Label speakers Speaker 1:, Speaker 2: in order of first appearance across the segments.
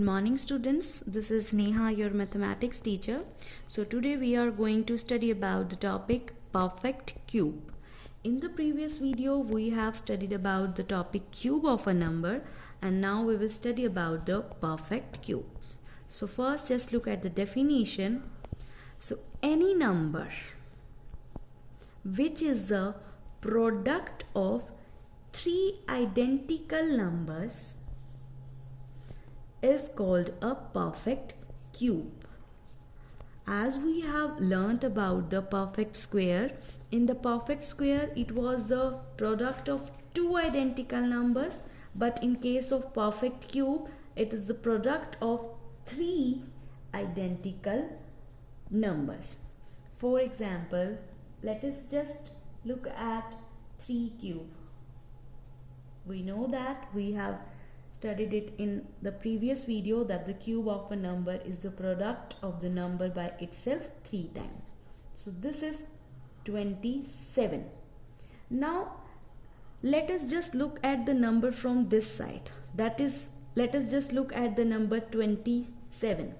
Speaker 1: Good morning students, this is Neha, your mathematics teacher. So today we are going to study about the topic perfect cube. In the previous video we have studied about the topic cube of a number, and now we will study about the perfect cube. So first just look at the definition. So any number which is the product of three identical numbers is called a perfect cube. As we have learnt about the perfect square, in the perfect square it was the product of two identical numbers, but in case of perfect cube it is the product of three identical numbers. For example, let us just look at 3 cube. We know that we have studied it in the previous video that the cube of a number is the product of the number by itself 3 times. So this is 27. Now let us just look at the number from this side. That is, let us just look at the number 27.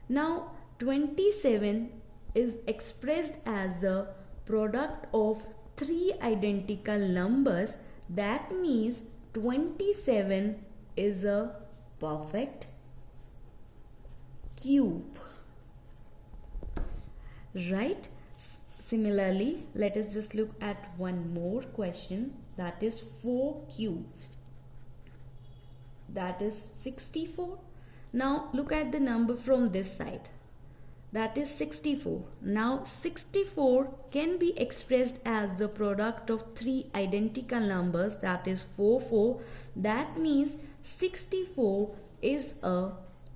Speaker 1: Now 27 is expressed as the product of three identical numbers. That means 27 is a perfect cube, right? Similarly, let us just look at one more question, that is 4 cube, that is 64. Now look at the number from this side, that is 64. Now 64 can be expressed as the product of three identical numbers, that is 4 4. That means 64 is a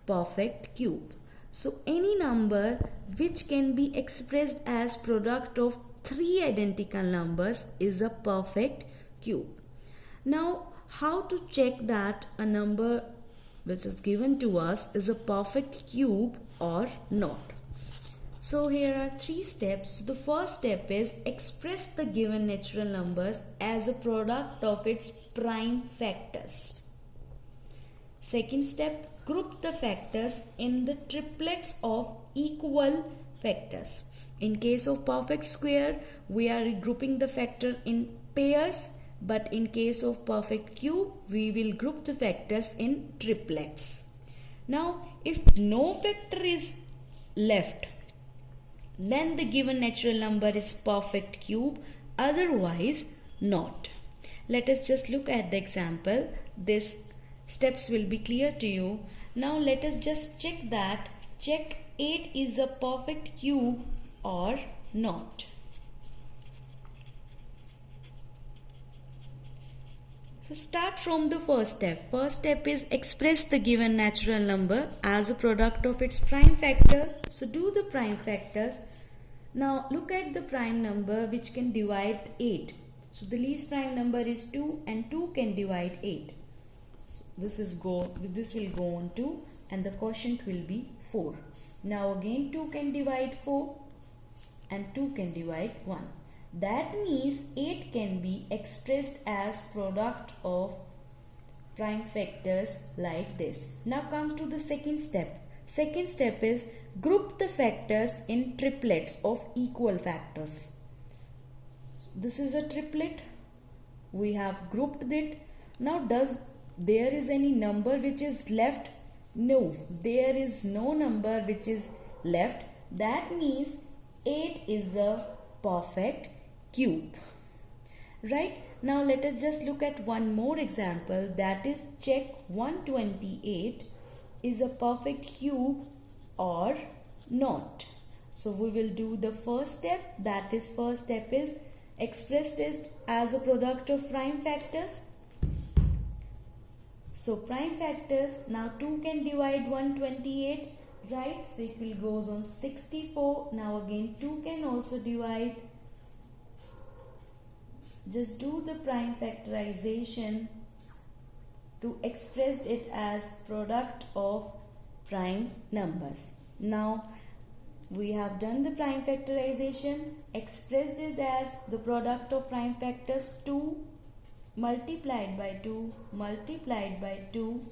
Speaker 1: perfect cube. So any number which can be expressed as product of three identical numbers is a perfect cube. Now how to check that a number which is given to us is a perfect cube or not? So here are 3 steps. The first step is express the given natural numbers as a product of its prime factors. Second step, group the factors in the triplets of equal factors. In case of perfect square, we are grouping the factor in pairs, but in case of perfect cube, we will group the factors in triplets. Now, if no factor is left, then the given natural number is perfect cube, otherwise not. Let us just look at the example. These steps will be clear to you. Now let us just check 8 is a perfect cube or not. So start from the first step. First step is express the given natural number as a product of its prime factor. So do the prime factors. Now look at the prime number which can divide 8. So the least prime number is 2 and 2 can divide 8. So this will go on 2 and the quotient will be 4. Now again 2 can divide 4 and 2 can divide 1. That means 8 can be expressed as product of prime factors like this. Now comes to the second step. Second step is group the factors in triplets of equal factors. This is a triplet. We have grouped it. Now there is any number which is left? No, there is no number which is left. That means 8 is a perfect cube, right? Now let us just look at one more example, that is check 128 is a perfect cube or not. So we will do the first step, that is first step is express it as a product of prime factors. So prime factors, now 2 can divide 128, right? So it will goes on 64. Now again 2 can also divide. Just do the prime factorization to express it as product of prime numbers. Now we have done the prime factorization, expressed it as the product of prime factors. 2 multiplied by 2 multiplied by 2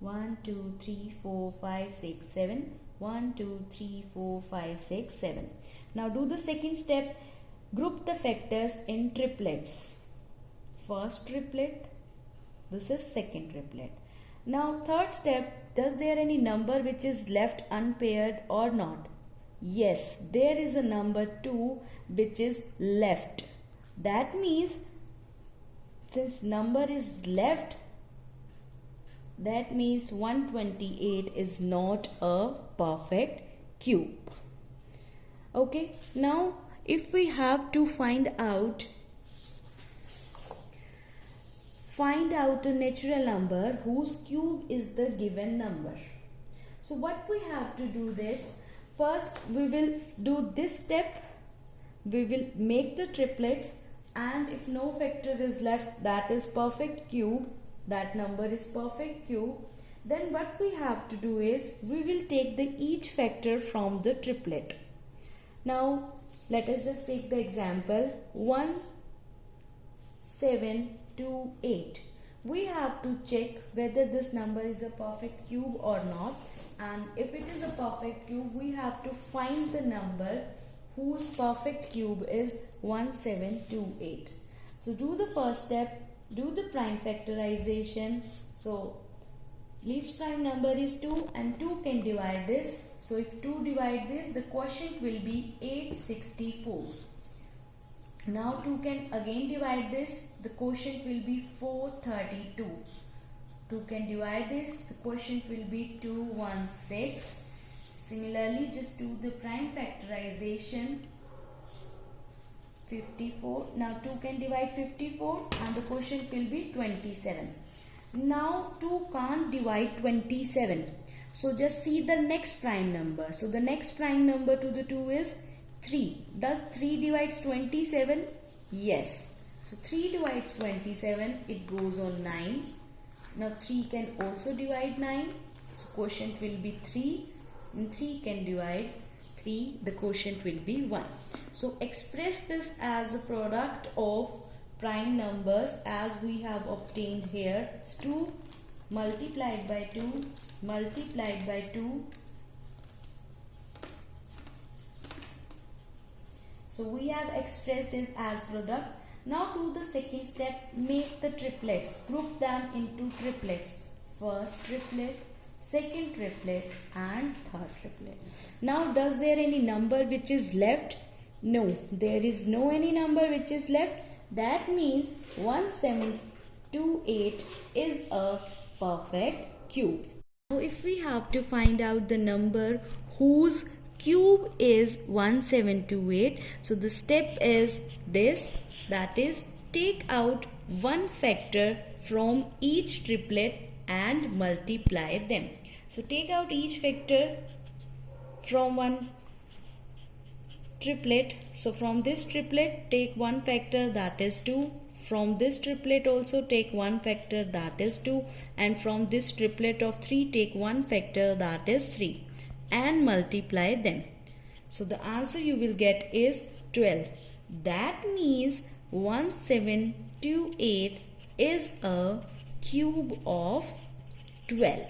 Speaker 1: 1 2 3 4 5 6 7. 1 2 3 4 5 6 7. Now do the second step. Group the factors in triplets. First triplet, this is second triplet. Now third step, does there any number which is left unpaired or not? Yes, there is a number 2 which is left. That means since number is left, that means 128 is not a perfect cube. Okay, now if we have to find out a natural number whose cube is the given number. So what we have to do this, first we will do this step, we will make the triplets, and if no factor is left, that is perfect cube, that number is perfect cube. Then what we have to do is we will take the each factor from the triplet. Now let us just take the example 1 7 2 8. We have to check whether this number is a perfect cube or not, and if it is a perfect cube, we have to find the number whose perfect cube is 1728. So do the first step, do the prime factorization. So least prime number is 2 and 2 can divide this. So if 2 divide this, the quotient will be 864. Now 2 can again divide this, the quotient will be 432. 2 can divide this, the quotient will be 216. Similarly, just do the prime factorization. 54. Now 2 can divide 54 and the quotient will be 27. Now 2 can't divide 27. So just see the next prime number. So the next prime number to the 2 is 3. Does 3 divides 27? Yes. So 3 divides 27, it goes on 9. Now 3 can also divide 9. So quotient will be 3. And 3 can divide 3. The quotient will be 1. So express this as a product of prime numbers as we have obtained here. 2 multiplied by 2 multiplied by 2. So we have expressed it as product. Now do the second step, make the triplets, group them into triplets. First triplet, second triplet and third triplet. Now does there any number which is left? No, there is no any number which is left. That means 1728 is a perfect cube. Now if we have to find out the number whose cube is 1728, so the step is this, that is take out one factor from each triplet and multiply them. So take out each factor from one triplet. So from this triplet take one factor, that is 2. From this triplet also take one factor, that is 2. And from this triplet of 3 take one factor, that is 3. And multiply them. So the answer you will get is 12. That means 1728 is a cube of 12.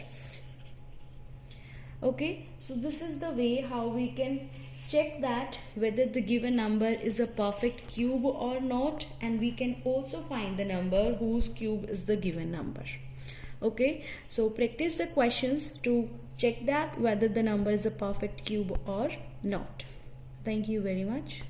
Speaker 1: Okay, so this is the way how we can check that whether the given number is a perfect cube or not, and we can also find the number whose cube is the given number. Okay, so practice the questions to check that whether the number is a perfect cube or not. Thank you very much.